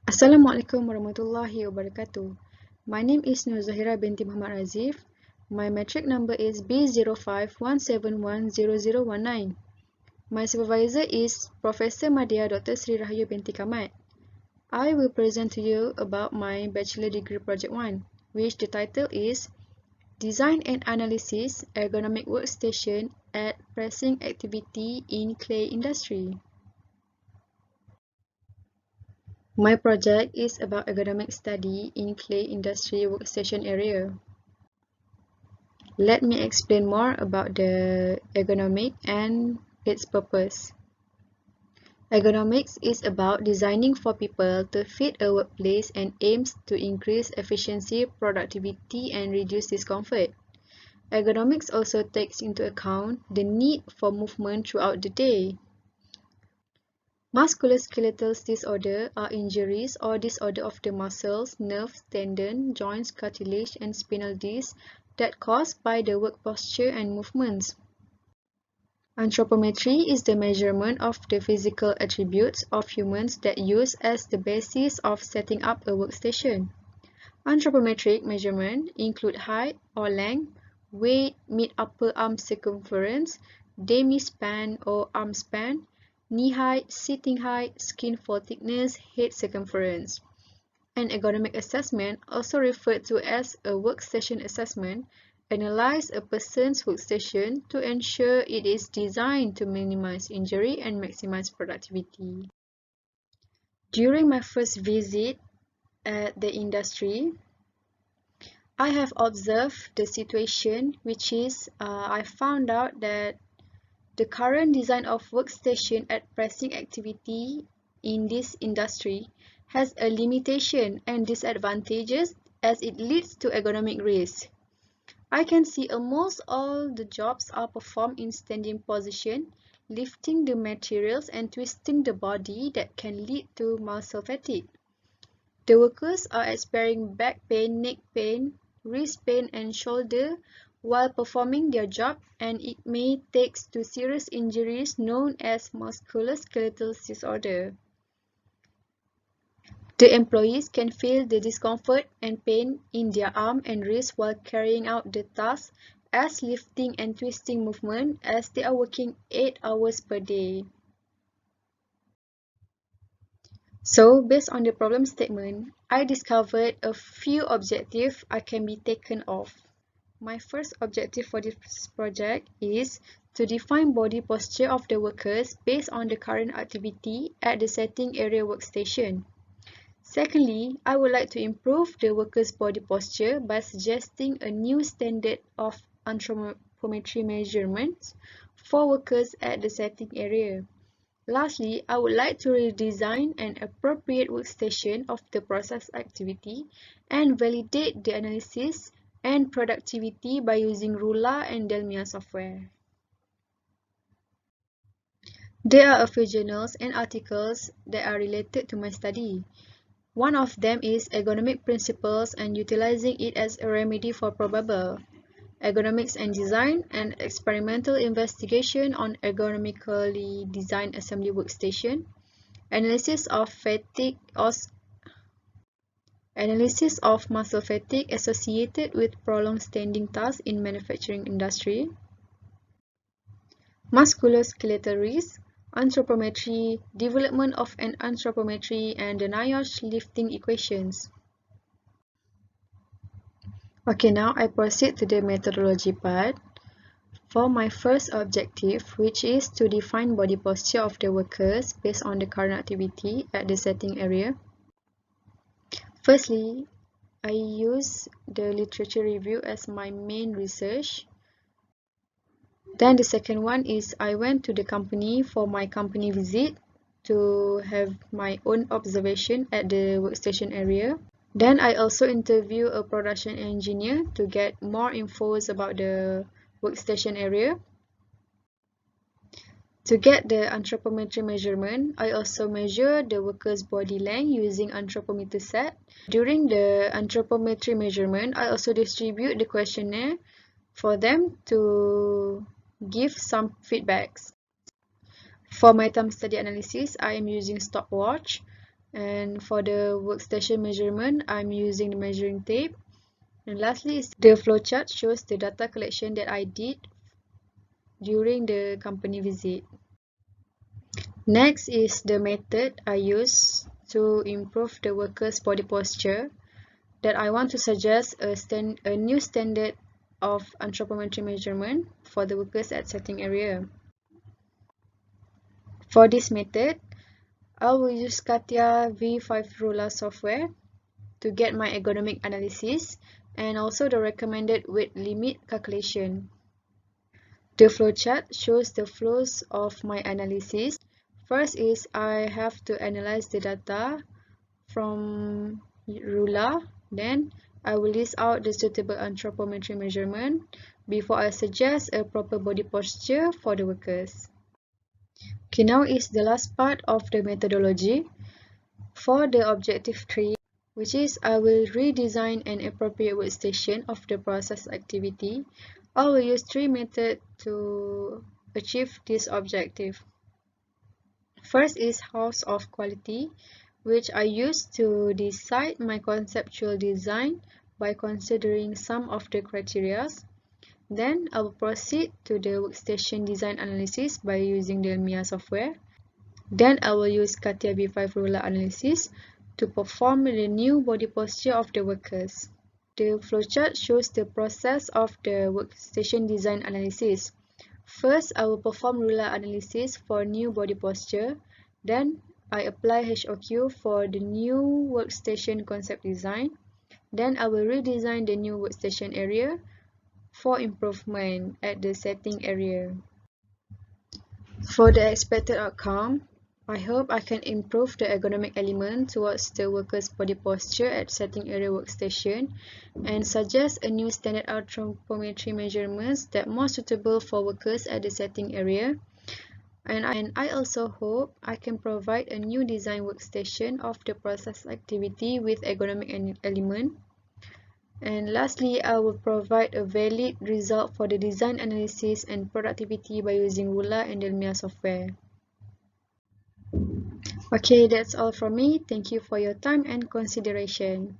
Assalamualaikum warahmatullahi wabarakatuh. My name is Nur Zahira Binti Mohd Razif. My matric number is B0517100019. My supervisor is Profesor MADYA Dr. Sri RAHAYU Binti KAMAT. I will present to you about my Bachelor Degree Project 1, which the title is Design and Analysis Ergonomic Workstation at Pressing Activity in Clay Industry. My project is about ergonomic study in clay industry workstation area. Let me explain more about the ergonomic and its purpose. Ergonomics is about designing for people to fit a workplace and aims to increase efficiency, productivity, and reduce discomfort. Ergonomics also takes into account the need for movement throughout the day. Musculoskeletal disorders are injuries or disorder of the muscles, nerves, tendons, joints, cartilage, and spinal discs that caused by the work posture and movements. Anthropometry is the measurement of the physical attributes of humans that use as the basis of setting up a workstation. Anthropometric measurements include height or length, weight, mid-upper arm circumference, demispan or arm span, knee height, sitting height, skin fold thickness, head circumference. An ergonomic assessment, also referred to as a workstation assessment, analyzes a person's workstation to ensure it is designed to minimize injury and maximize productivity. During my first visit at the industry, I have observed the situation, which is I found out that the current design of workstation at pressing activity in this industry has a limitation and disadvantages as it leads to ergonomic risk. I can see almost all the jobs are performed in standing position, lifting the materials and twisting the body that can lead to muscle fatigue. The workers are experiencing back pain, neck pain, wrist pain and shoulder while performing their job, and it may take to serious injuries known as musculoskeletal disorder. The employees can feel the discomfort and pain in their arm and wrist while carrying out the task as lifting and twisting movement as they are working 8 hours per day. So, based on the problem statement, I discovered a few objectives I can be taken off. My first objective for this project is to define body posture of the workers based on the current activity at the setting area workstation. Secondly, I would like to improve the workers' body posture by suggesting a new standard of anthropometry measurements for workers at the setting area. Lastly, I would like to redesign an appropriate workstation of the process activity and validate the analysis and productivity by using Rula and Delmia software. There are a few journals and articles that are related to my study. One of them is Ergonomic Principles and Utilizing it as a Remedy for Probable, Ergonomics and Design, and Experimental Investigation on Ergonomically Designed Assembly Workstation, Analysis of muscle fatigue associated with prolonged standing tasks in manufacturing industry, musculoskeletal risk, anthropometry, development of an anthropometry, and the NIOSH lifting equations. Okay, now I proceed to the methodology part. For my first objective, which is to define body posture of the workers based on the current activity at the setting area. Firstly, I use the literature review as my main research. Then the second one is I went to the company for my company visit to have my own observation at the workstation area. Then I also interview a production engineer to get more info about the workstation area. To get the anthropometry measurement, I also measure the worker's body length using anthropometer set. During the anthropometry measurement, I also distribute the questionnaire for them to give some feedbacks. For my time study analysis, I am using stopwatch. And for the workstation measurement, I'm using the measuring tape. And lastly, the flowchart shows the data collection that I did during the company visit. Next is the method I use to improve the worker's body posture, that I want to suggest a new standard of anthropometry measurement for the workers at setting area. For this method, I will use CATIA V5 ruler software to get my ergonomic analysis and also the recommended weight limit calculation. The flowchart shows the flows of my analysis. First is I have to analyze the data from ruler, then I will list out the suitable anthropometry measurement before I suggest a proper body posture for the workers. Okay, now is the last part of the methodology. For the objective 3, which is I will redesign an appropriate workstation of the process activity, I will use 3 methods to achieve this objective. First is house of quality, which I use to decide my conceptual design by considering some of the criteria. Then I will proceed to the workstation design analysis by using the MIA software. Then I will use CATIA B5 ruler analysis to perform the new body posture of the workers. The flowchart shows the process of the workstation design analysis. First, I will perform ruler analysis for new body posture. Then, I apply HOQ for the new workstation concept design. Then, I will redesign the new workstation area for improvement at the setting area. For the expected outcome, I hope I can improve the ergonomic element towards the worker's body posture at setting area workstation and suggest a new standard anthropometry measurements that more suitable for workers at the setting area. And I also hope I can provide a new design workstation of the process activity with ergonomic element. And lastly, I will provide a valid result for the design analysis and productivity by using ruler and the MIA software. Okay, that's all from me. Thank you for your time and consideration.